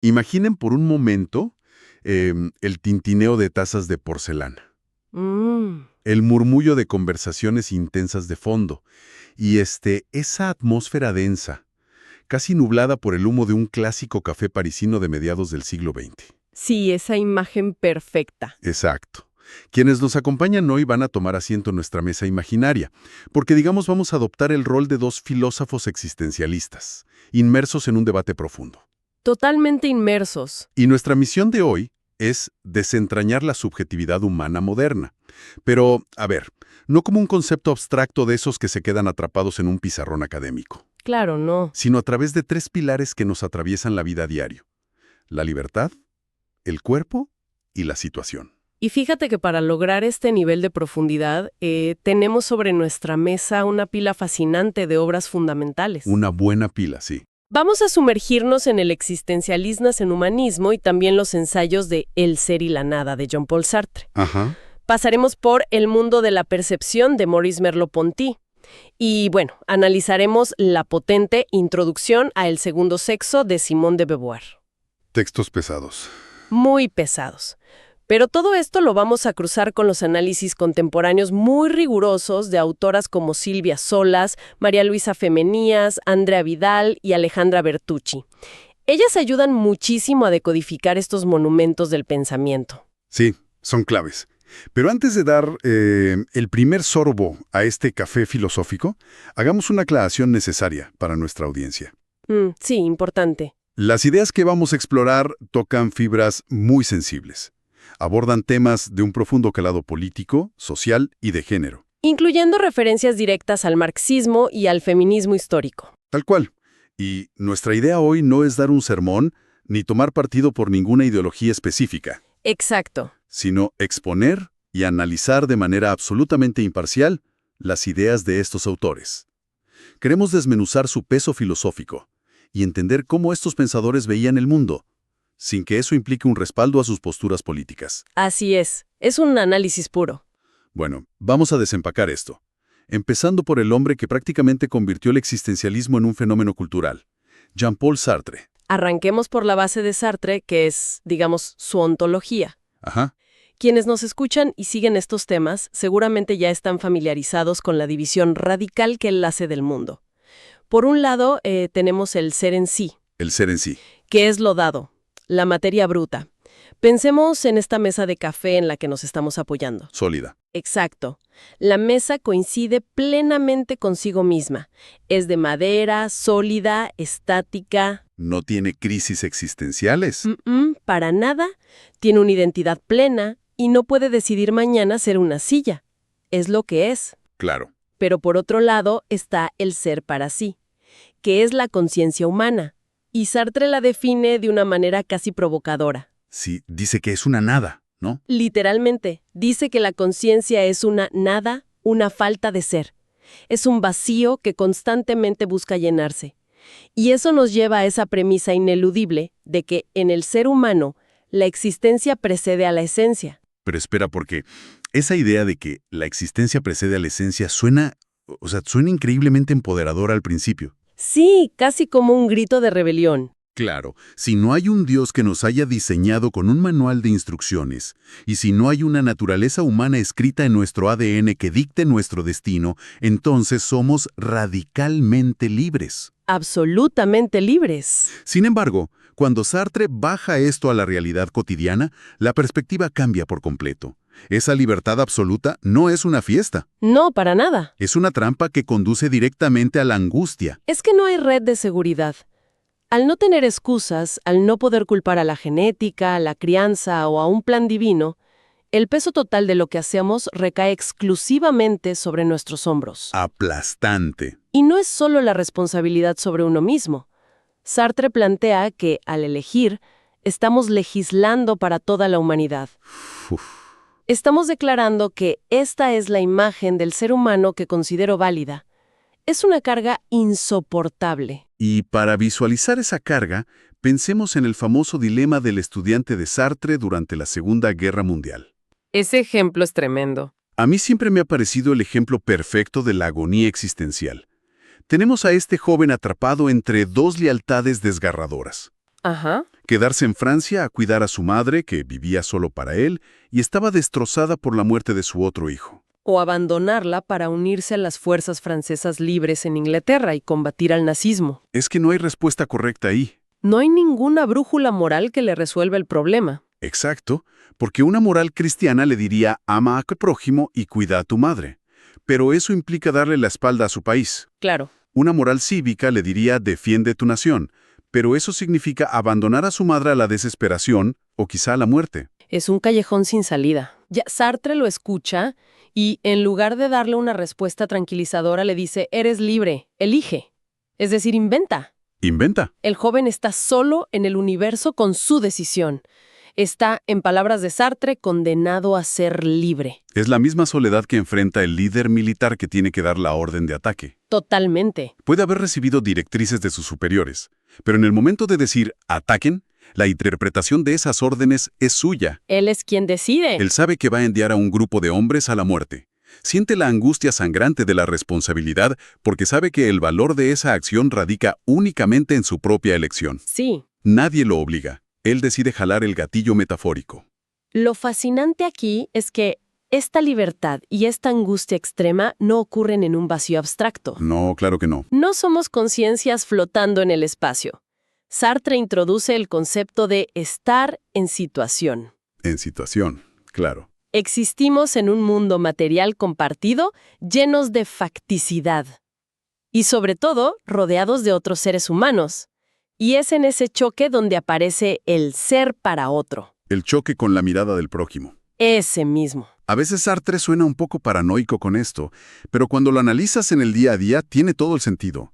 Imaginen por un momento el tintineo de tazas de porcelana, Mm, el murmullo de conversaciones intensas de fondo y esa atmósfera densa, casi nublada por el humo de un clásico café parisino de mediados del siglo XX. sí, esa imagen perfecta. Exacto. Quienes nos acompañan hoy van a tomar asiento en nuestra mesa imaginaria, porque digamos vamos a adoptar el rol de dos filósofos existencialistas, inmersos en un debate profundo. Totalmente inmersos. Y nuestra misión de hoy es desentrañar la subjetividad humana moderna. Pero, a ver, no como un concepto abstracto de esos que se quedan atrapados en un pizarrón académico, Claro, no. sino a través de tres pilares que nos atraviesan la vida a diario: la libertad, el cuerpo y la situación. Y fíjate que para lograr este nivel de profundidad, tenemos sobre nuestra mesa una pila fascinante de obras fundamentales. Una buena pila, sí. Vamos a sumergirnos en el existencialismo en humanismo y también los ensayos de El ser y la nada de Jean-Paul Sartre. Ajá. Pasaremos por El mundo de la percepción de Maurice Merleau-Ponty. Y bueno, analizaremos la potente Introducción a El segundo sexo de Simone de Beauvoir. Textos pesados. Muy pesados. Pero todo esto lo vamos a cruzar con los análisis contemporáneos muy rigurosos de autoras como Silvia Solas, María Luisa Femenías, Andrea Vidal y Alejandra Bertucci. Ellas ayudan muchísimo a decodificar estos monumentos del pensamiento. Sí, son claves. Pero antes de dar el primer sorbo a este café filosófico, hagamos una aclaración necesaria para nuestra audiencia. Sí, importante. Las ideas que vamos a explorar tocan fibras muy sensibles. Abordan temas de un profundo calado político, social y de género. Incluyendo referencias directas al marxismo y al feminismo histórico. Tal cual. Y nuestra idea hoy no es dar un sermón ni tomar partido por ninguna ideología específica, Exacto. sino exponer y analizar de manera absolutamente imparcial las ideas de estos autores. Queremos desmenuzar su peso filosófico y entender cómo estos pensadores veían el mundo, sin que eso implique un respaldo a sus posturas políticas. Así es un análisis puro. Bueno, vamos a desempacar esto, empezando por el hombre que prácticamente convirtió el existencialismo en un fenómeno cultural, Jean-Paul Sartre. Arranquemos por la base de Sartre, que es, digamos, su ontología. Ajá. Quienes nos escuchan y siguen estos temas seguramente ya están familiarizados con la división radical que él hace del mundo. Por un lado, tenemos el ser en sí, El ser en sí. que es lo dado, la materia bruta. Pensemos en esta mesa de café en la que nos estamos apoyando. Sólida. Exacto. La mesa coincide plenamente consigo misma. Es de madera, sólida, estática. No tiene crisis existenciales. Para nada. Tiene una identidad plena y no puede decidir mañana ser una silla. Es lo que es. Claro. Pero por otro lado está el ser para sí, que es la conciencia humana. Y Sartre la define de una manera casi provocadora. Sí, dice que es una nada, ¿no? Literalmente, dice que la conciencia es una nada, una falta de ser. Es un vacío que constantemente busca llenarse. Y eso nos lleva a esa premisa ineludible de que en el ser humano la existencia precede a la esencia. Pero espera, porque esa idea de que la existencia precede a la esencia suena increíblemente empoderadora al principio. Sí, casi como un grito de rebelión. Claro, si no hay un Dios que nos haya diseñado con un manual de instrucciones, y si no hay una naturaleza humana escrita en nuestro ADN que dicte nuestro destino, entonces somos radicalmente libres. Absolutamente libres. Sin embargo, cuando Sartre baja esto a la realidad cotidiana, la perspectiva cambia por completo. Esa libertad absoluta no es una fiesta. No, para nada. Es una trampa que conduce directamente a la angustia. Es que no hay red de seguridad. Al no tener excusas, al no poder culpar a la genética, a la crianza o a un plan divino, el peso total de lo que hacemos recae exclusivamente sobre nuestros hombros. Aplastante. Y no es solo la responsabilidad sobre uno mismo. Sartre plantea que, al elegir, estamos legislando para toda la humanidad. Uf. Estamos declarando que esta es la imagen del ser humano que considero válida. Es una carga insoportable. Y para visualizar esa carga, pensemos en el famoso dilema del estudiante de Sartre durante la Segunda Guerra Mundial. Ese ejemplo es tremendo. A mí siempre me ha parecido el ejemplo perfecto de la agonía existencial. Tenemos a este joven atrapado entre dos lealtades desgarradoras. Ajá. Quedarse en Francia a cuidar a su madre, que vivía solo para él, y estaba destrozada por la muerte de su otro hijo. O abandonarla para unirse a las fuerzas francesas libres en Inglaterra y combatir al nazismo. Es que no hay respuesta correcta ahí. No hay ninguna brújula moral que le resuelva el problema. Exacto, porque una moral cristiana le diría ama a tu prójimo y cuida a tu madre. Pero eso implica darle la espalda a su país. Claro. Una moral cívica le diría defiende tu nación, pero eso significa abandonar a su madre a la desesperación o quizá a la muerte. Es un callejón sin salida. Ya Sartre lo escucha y, en lugar de darle una respuesta tranquilizadora, le dice, eres libre, elige. Es decir, inventa. Inventa. El joven está solo en el universo con su decisión. Está, en palabras de Sartre, condenado a ser libre. Es la misma soledad que enfrenta el líder militar que tiene que dar la orden de ataque. Totalmente. Puede haber recibido directrices de sus superiores, pero en el momento de decir ataquen, la interpretación de esas órdenes es suya. Él es quien decide. Él sabe que va a enviar a un grupo de hombres a la muerte. Siente la angustia sangrante de la responsabilidad porque sabe que el valor de esa acción radica únicamente en su propia elección. Sí. Nadie lo obliga. Él decide jalar el gatillo metafórico. Lo fascinante aquí es que esta libertad y esta angustia extrema no ocurren en un vacío abstracto. No, claro que no. No somos conciencias flotando en el espacio. Sartre introduce el concepto de estar en situación. En situación, claro. Existimos en un mundo material compartido, llenos de facticidad. Y sobre todo, rodeados de otros seres humanos. Y es en ese choque donde aparece el ser para otro. El choque con la mirada del prójimo. Ese mismo. A veces Sartre suena un poco paranoico con esto, pero cuando lo analizas en el día a día tiene todo el sentido.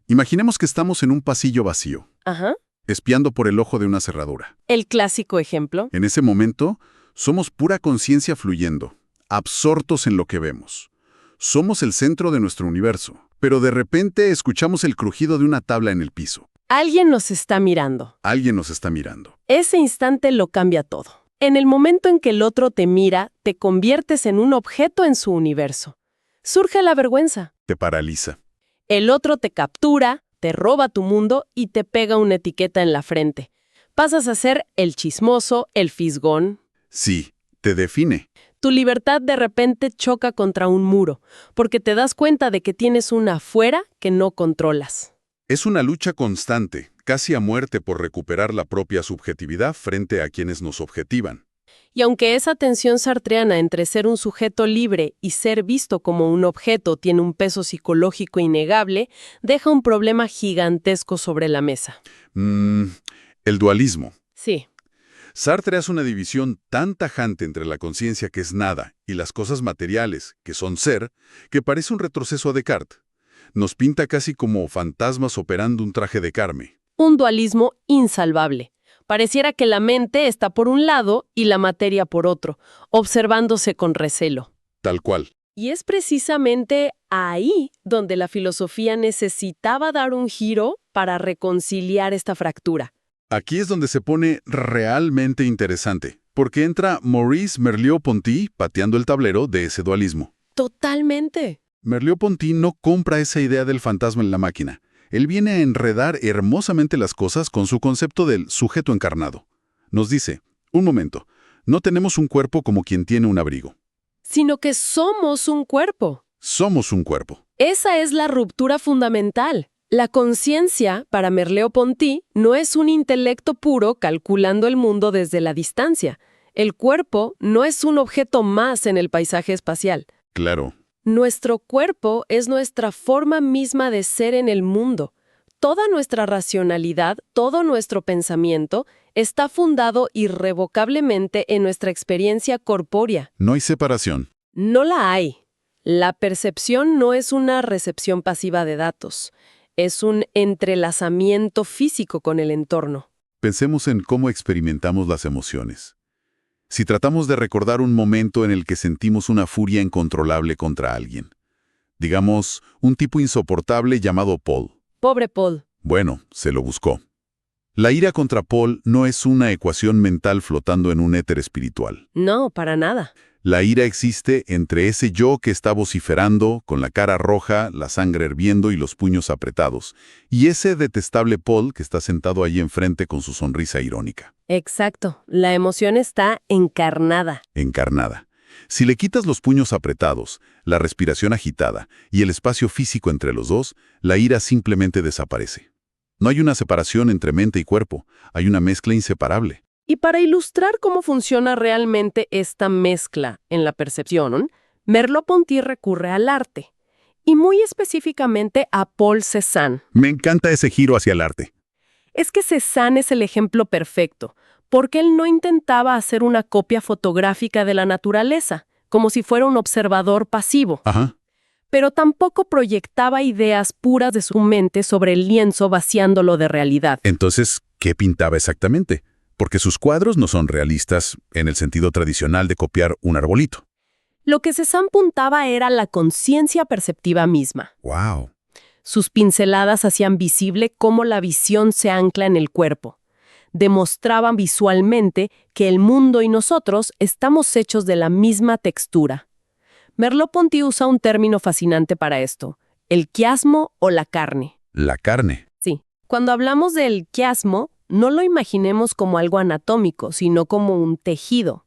Imaginemos que estamos en un pasillo vacío, Ajá. espiando por el ojo de una cerradura. El clásico ejemplo. En ese momento, somos pura conciencia fluyendo, absortos en lo que vemos. Somos el centro de nuestro universo, pero de repente escuchamos el crujido de una tabla en el piso. Alguien nos está mirando. Alguien nos está mirando. Ese instante lo cambia todo. En el momento en que el otro te mira, te conviertes en un objeto en su universo. Surge la vergüenza. Te paraliza. El otro te captura, te roba tu mundo y te pega una etiqueta en la frente. Pasas a ser el chismoso, el fisgón. Sí, te define. Tu libertad de repente choca contra un muro, porque te das cuenta de que tienes una afuera que no controlas. Es una lucha constante, casi a muerte por recuperar la propia subjetividad frente a quienes nos objetivan. Y aunque esa tensión sartreana entre ser un sujeto libre y ser visto como un objeto tiene un peso psicológico innegable, deja un problema gigantesco sobre la mesa. El dualismo. Sí. Sartre hace una división tan tajante entre la conciencia que es nada y las cosas materiales, que son ser, que parece un retroceso a Descartes. Nos pinta casi como fantasmas operando un traje de carne. Un dualismo insalvable. Pareciera que la mente está por un lado y la materia por otro, observándose con recelo. Tal cual. Y es precisamente ahí donde la filosofía necesitaba dar un giro para reconciliar esta fractura. Aquí es donde se pone realmente interesante, porque entra Maurice Merleau-Ponty pateando el tablero de ese dualismo. Totalmente. Merleau-Ponty no compra esa idea del fantasma en la máquina. Él viene a enredar hermosamente las cosas con su concepto del sujeto encarnado. Nos dice, un momento, no tenemos un cuerpo como quien tiene un abrigo. Sino que somos un cuerpo. Somos un cuerpo. Esa es la ruptura fundamental. La conciencia, para Merleau-Ponty, no es un intelecto puro calculando el mundo desde la distancia. El cuerpo no es un objeto más en el paisaje espacial. Claro. Nuestro cuerpo es nuestra forma misma de ser en el mundo. Toda nuestra racionalidad, todo nuestro pensamiento, está fundado irrevocablemente en nuestra experiencia corpórea. No hay separación. No la hay. La percepción no es una recepción pasiva de datos. Es un entrelazamiento físico con el entorno. Pensemos en cómo experimentamos las emociones. Si tratamos de recordar un momento en el que sentimos una furia incontrolable contra alguien, digamos, un tipo insoportable llamado Paul. Pobre Paul. Bueno, se lo buscó. La ira contra Paul no es una ecuación mental flotando en un éter espiritual. No, para nada. La ira existe entre ese yo que está vociferando, con la cara roja, la sangre hirviendo y los puños apretados, y ese detestable Paul que está sentado allí enfrente con su sonrisa irónica. Exacto. La emoción está encarnada. Encarnada. Si le quitas los puños apretados, la respiración agitada y el espacio físico entre los dos, la ira simplemente desaparece. No hay una separación entre mente y cuerpo, hay una mezcla inseparable. Y para ilustrar cómo funciona realmente esta mezcla en la percepción, Merleau-Ponty recurre al arte, y muy específicamente a Paul Cézanne. Me encanta ese giro hacia el arte. Es que Cézanne es el ejemplo perfecto, porque él no intentaba hacer una copia fotográfica de la naturaleza, como si fuera un observador pasivo, Ajá. pero tampoco proyectaba ideas puras de su mente sobre el lienzo vaciándolo de realidad. Entonces, ¿qué pintaba exactamente? Porque sus cuadros no son realistas en el sentido tradicional de copiar un arbolito. Lo que Cézanne puntaba era la conciencia perceptiva misma. ¡Wow! Sus pinceladas hacían visible cómo la visión se ancla en el cuerpo. Demostraban visualmente que el mundo y nosotros estamos hechos de la misma textura. Merleau-Ponty usa un término fascinante para esto, el quiasmo o la carne. La carne. Sí, cuando hablamos del quiasmo, no lo imaginemos como algo anatómico, sino como un tejido.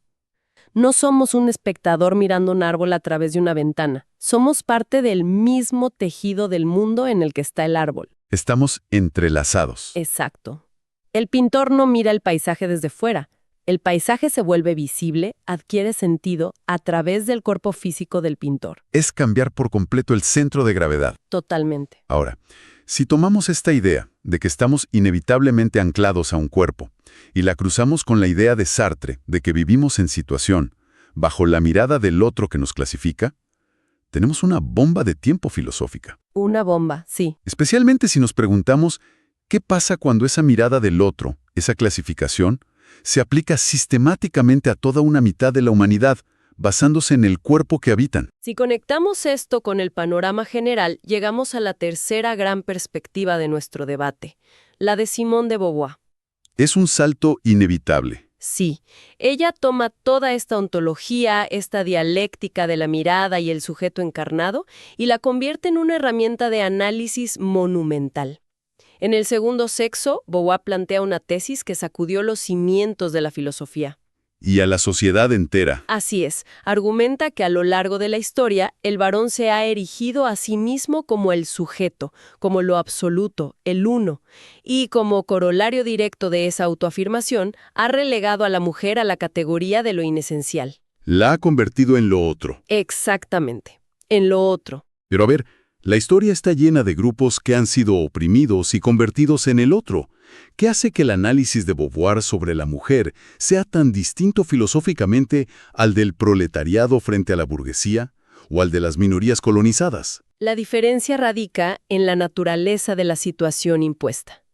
No somos un espectador mirando un árbol a través de una ventana. Somos parte del mismo tejido del mundo en el que está el árbol. Estamos entrelazados. Exacto. El pintor no mira el paisaje desde fuera. El paisaje se vuelve visible, adquiere sentido a través del cuerpo físico del pintor. Es cambiar por completo el centro de gravedad. Totalmente. Ahora, si tomamos esta idea de que estamos inevitablemente anclados a un cuerpo y la cruzamos con la idea de Sartre de que vivimos en situación, bajo la mirada del otro que nos clasifica, tenemos una bomba de tiempo filosófica. Una bomba, sí. Especialmente si nos preguntamos qué pasa cuando esa mirada del otro, esa clasificación, se aplica sistemáticamente a toda una mitad de la humanidad, basándose en el cuerpo que habitan. Si conectamos esto con el panorama general, llegamos a la tercera gran perspectiva de nuestro debate, la de Simone de Beauvoir. Es un salto inevitable. Sí, ella toma toda esta ontología, esta dialéctica de la mirada y el sujeto encarnado, y la convierte en una herramienta de análisis monumental. En El segundo sexo, Beauvoir plantea una tesis que sacudió los cimientos de la filosofía. Y a la sociedad entera. Así es, argumenta que a lo largo de la historia, el varón se ha erigido a sí mismo como el sujeto, como lo absoluto, el uno, y como corolario directo de esa autoafirmación, ha relegado a la mujer a la categoría de lo inesencial. La ha convertido en lo otro. Exactamente, en lo otro. Pero a ver, la historia está llena de grupos que han sido oprimidos y convertidos en el otro. ¿Qué hace que el análisis de Beauvoir sobre la mujer sea tan distinto filosóficamente al del proletariado frente a la burguesía o al de las minorías colonizadas? La diferencia radica en la naturaleza de la situación impuesta.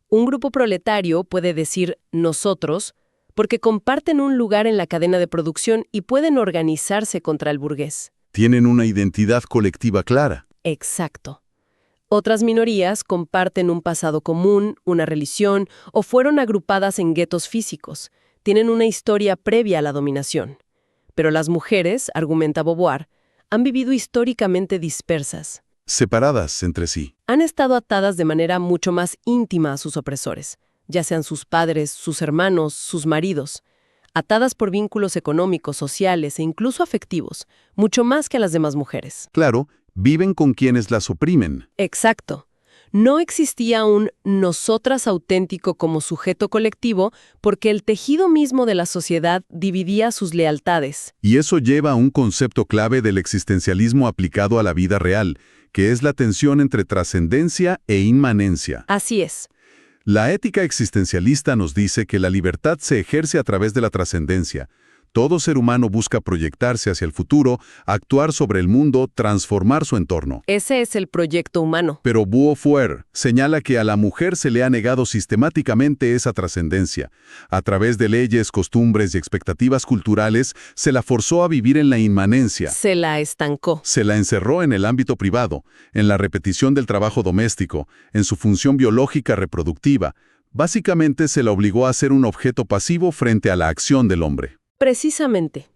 Un grupo proletario puede decir nosotros porque comparten un lugar en la cadena de producción y pueden organizarse contra el burgués. Tienen una identidad colectiva clara. Exacto. Otras minorías comparten un pasado común, una religión, o fueron agrupadas en guetos físicos. Tienen una historia previa a la dominación. Pero las mujeres, argumenta Beauvoir, han vivido históricamente dispersas. Separadas entre sí. Han estado atadas de manera mucho más íntima a sus opresores, ya sean sus padres, sus hermanos, sus maridos. Atadas por vínculos económicos, sociales e incluso afectivos, mucho más que a las demás mujeres. Claro, viven con quienes las oprimen. Exacto. No existía un nosotras auténtico como sujeto colectivo porque el tejido mismo de la sociedad dividía sus lealtades. Y eso lleva a un concepto clave del existencialismo aplicado a la vida real, que es la tensión entre trascendencia e inmanencia. Así es. La ética existencialista nos dice que la libertad se ejerce a través de la trascendencia. Todo ser humano busca proyectarse hacia el futuro, actuar sobre el mundo, transformar su entorno. Ese es el proyecto humano. Pero Beauvoir señala que a la mujer se le ha negado sistemáticamente esa trascendencia. A través de leyes, costumbres y expectativas culturales, se la forzó a vivir en la inmanencia. Se la estancó. Se la encerró en el ámbito privado, en la repetición del trabajo doméstico, en su función biológica reproductiva, Básicamente se la obligó a ser un objeto pasivo frente a la acción del hombre. Precisamente.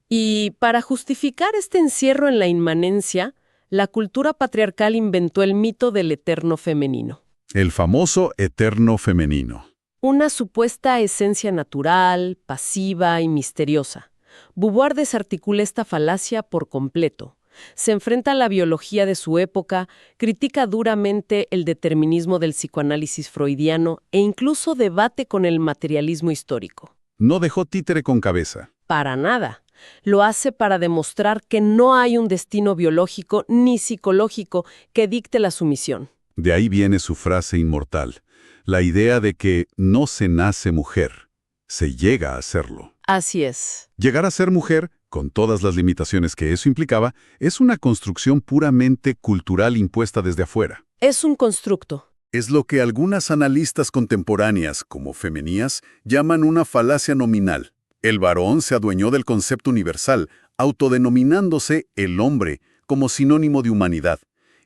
Y para justificar este encierro en la inmanencia, la cultura patriarcal inventó el mito del eterno femenino. El famoso eterno femenino. Una supuesta esencia natural, pasiva y misteriosa. Beauvoir desarticula esta falacia por completo. Se enfrenta a la biología de su época, critica duramente el determinismo del psicoanálisis freudiano e incluso debate con el materialismo histórico. No dejó títere con cabeza. Para nada. Lo hace para demostrar que no hay un destino biológico ni psicológico que dicte la sumisión. De ahí viene su frase inmortal, la idea de que no se nace mujer, se llega a serlo. Así es. Llegar a ser mujer, con todas las limitaciones que eso implicaba, es una construcción puramente cultural impuesta desde afuera. Es un constructo. Es lo que algunas analistas contemporáneas, como Femenías, llaman una falacia nominal. El varón se adueñó del concepto universal, autodenominándose el hombre como sinónimo de humanidad,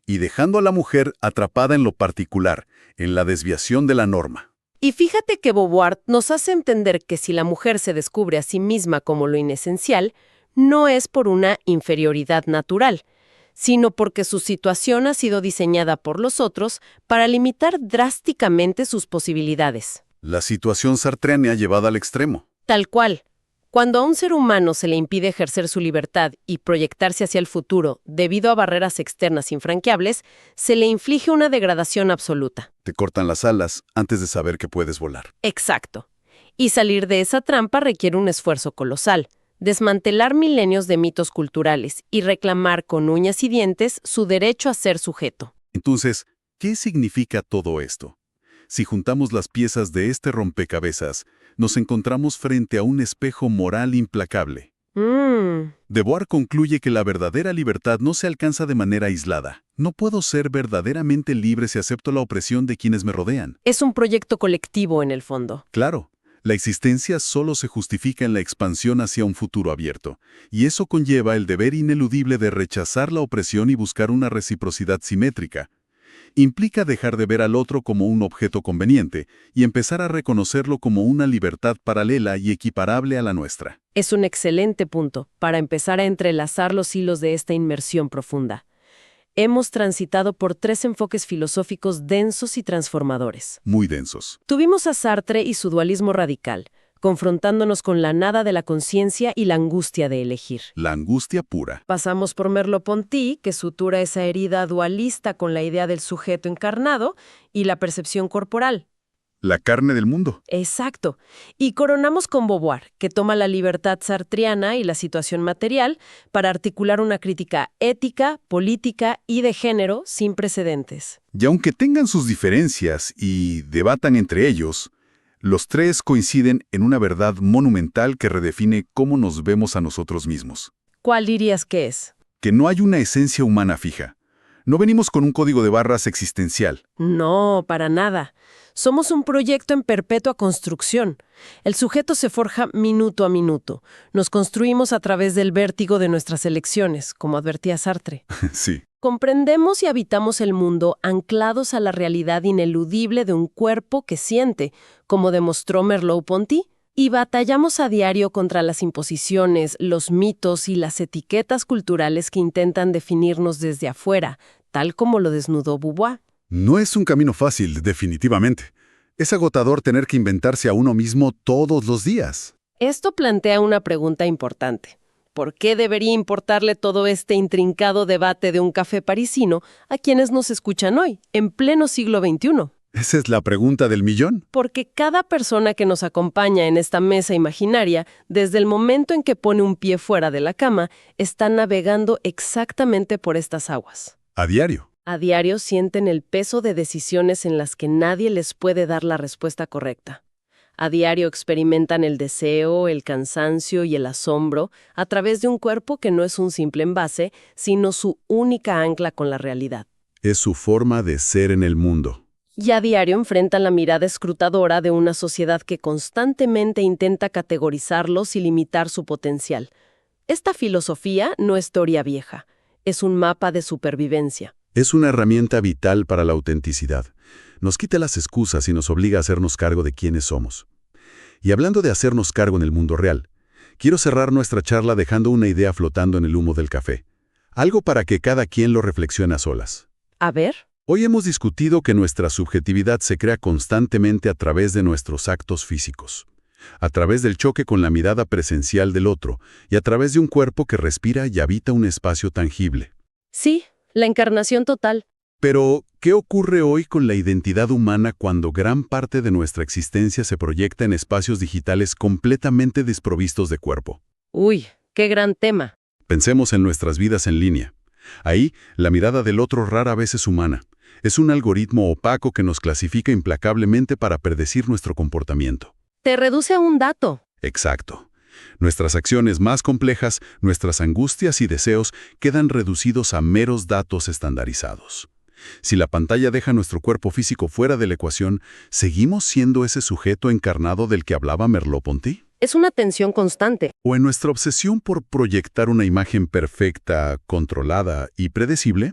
y dejando a la mujer atrapada en lo particular, en la desviación de la norma. Y fíjate que Beauvoir nos hace entender que si la mujer se descubre a sí misma como lo inesencial, no es por una inferioridad natural, sino porque su situación ha sido diseñada por los otros para limitar drásticamente sus posibilidades. La situación sartreana llevada al extremo. Tal cual. Cuando a un ser humano se le impide ejercer su libertad y proyectarse hacia el futuro debido a barreras externas infranqueables, se le inflige una degradación absoluta. Te cortan las alas antes de saber que puedes volar. Exacto. Y salir de esa trampa requiere un esfuerzo colosal. Desmantelar milenios de mitos culturales y reclamar con uñas y dientes su derecho a ser sujeto. Entonces, ¿qué significa todo esto? Si juntamos las piezas de este rompecabezas, nos encontramos frente a un espejo moral implacable. Beauvoir concluye que la verdadera libertad no se alcanza de manera aislada. No puedo ser verdaderamente libre si acepto la opresión de quienes me rodean. Es un proyecto colectivo en el fondo. Claro, la existencia solo se justifica en la expansión hacia un futuro abierto, y eso conlleva el deber ineludible de rechazar la opresión y buscar una reciprocidad simétrica. Implica dejar de ver al otro como un objeto conveniente y empezar a reconocerlo como una libertad paralela y equiparable a la nuestra. Es un excelente punto para empezar a entrelazar los hilos de esta inmersión profunda. Hemos transitado por 3 enfoques filosóficos densos y transformadores. Muy densos. Tuvimos a Sartre y su dualismo radical, confrontándonos con la nada de la conciencia y la angustia de elegir. La angustia pura. Pasamos por Merleau-Ponty, que sutura esa herida dualista con la idea del sujeto encarnado y la percepción corporal. La carne del mundo. Exacto. Y coronamos con Beauvoir, que toma la libertad sartriana y la situación material para articular una crítica ética, política y de género sin precedentes. Y aunque tengan sus diferencias y debatan entre ellos, los 3 coinciden en una verdad monumental que redefine cómo nos vemos a nosotros mismos. ¿Cuál dirías que es? Que no hay una esencia humana fija. No venimos con un código de barras existencial. No, para nada. Somos un proyecto en perpetua construcción. El sujeto se forja minuto a minuto. Nos construimos a través del vértigo de nuestras elecciones, como advertía Sartre. Sí. Comprendemos y habitamos el mundo anclados a la realidad ineludible de un cuerpo que siente, como demostró Merleau-Ponty, y batallamos a diario contra las imposiciones, los mitos y las etiquetas culturales que intentan definirnos desde afuera, tal como lo desnudó Beauvoir. No es un camino fácil, definitivamente. Es agotador tener que inventarse a uno mismo todos los días. Esto plantea una pregunta importante. ¿Por qué debería importarle todo este intrincado debate de un café parisino a quienes nos escuchan hoy, en pleno siglo XXI? ¿Esa es la pregunta del millón? Porque cada persona que nos acompaña en esta mesa imaginaria, desde el momento en que pone un pie fuera de la cama, está navegando exactamente por estas aguas. A diario. A diario sienten el peso de decisiones en las que nadie les puede dar la respuesta correcta. A diario experimentan el deseo, el cansancio y el asombro a través de un cuerpo que no es un simple envase, sino su única ancla con la realidad. Es su forma de ser en el mundo. Y a diario enfrentan la mirada escrutadora de una sociedad que constantemente intenta categorizarlos y limitar su potencial. Esta filosofía no es teoría vieja, es un mapa de supervivencia. Es una herramienta vital para la autenticidad. nos quita las excusas y nos obliga a hacernos cargo de quiénes somos. Y hablando de hacernos cargo en el mundo real, quiero cerrar nuestra charla dejando una idea flotando en el humo del café. Algo para que cada quien lo reflexione a solas. A ver. Hoy hemos discutido que nuestra subjetividad se crea constantemente a través de nuestros actos físicos, a través del choque con la mirada presencial del otro y a través de un cuerpo que respira y habita un espacio tangible. Sí, la encarnación total. Pero, ¿qué ocurre hoy con la identidad humana cuando gran parte de nuestra existencia se proyecta en espacios digitales completamente desprovistos de cuerpo? Uy, qué gran tema. Pensemos en nuestras vidas en línea. Ahí, la mirada del otro rara vez es humana. Es un algoritmo opaco que nos clasifica implacablemente para predecir nuestro comportamiento. Te reduce a un dato. Exacto. Nuestras acciones más complejas, nuestras angustias y deseos quedan reducidos a meros datos estandarizados. Si la pantalla deja nuestro cuerpo físico fuera de la ecuación, ¿seguimos siendo ese sujeto encarnado del que hablaba Merleau-Ponty? Es una tensión constante. ¿O en nuestra obsesión por proyectar una imagen perfecta, controlada y predecible,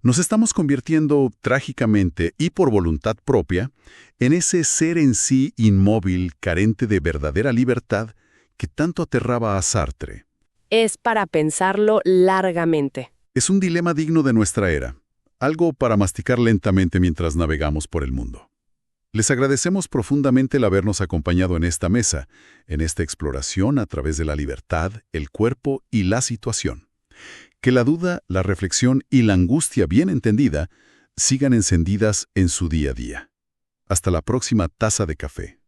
nos estamos convirtiendo trágicamente y por voluntad propia en ese ser en sí inmóvil, carente de verdadera libertad que tanto aterraba a Sartre? Es para pensarlo largamente. Es un dilema digno de nuestra era, algo para masticar lentamente mientras navegamos por el mundo. Les agradecemos profundamente el habernos acompañado en esta mesa, en esta exploración a través de la libertad, el cuerpo y la situación. Que la duda, la reflexión y la angustia bien entendida sigan encendidas en su día a día. Hasta la próxima taza de café.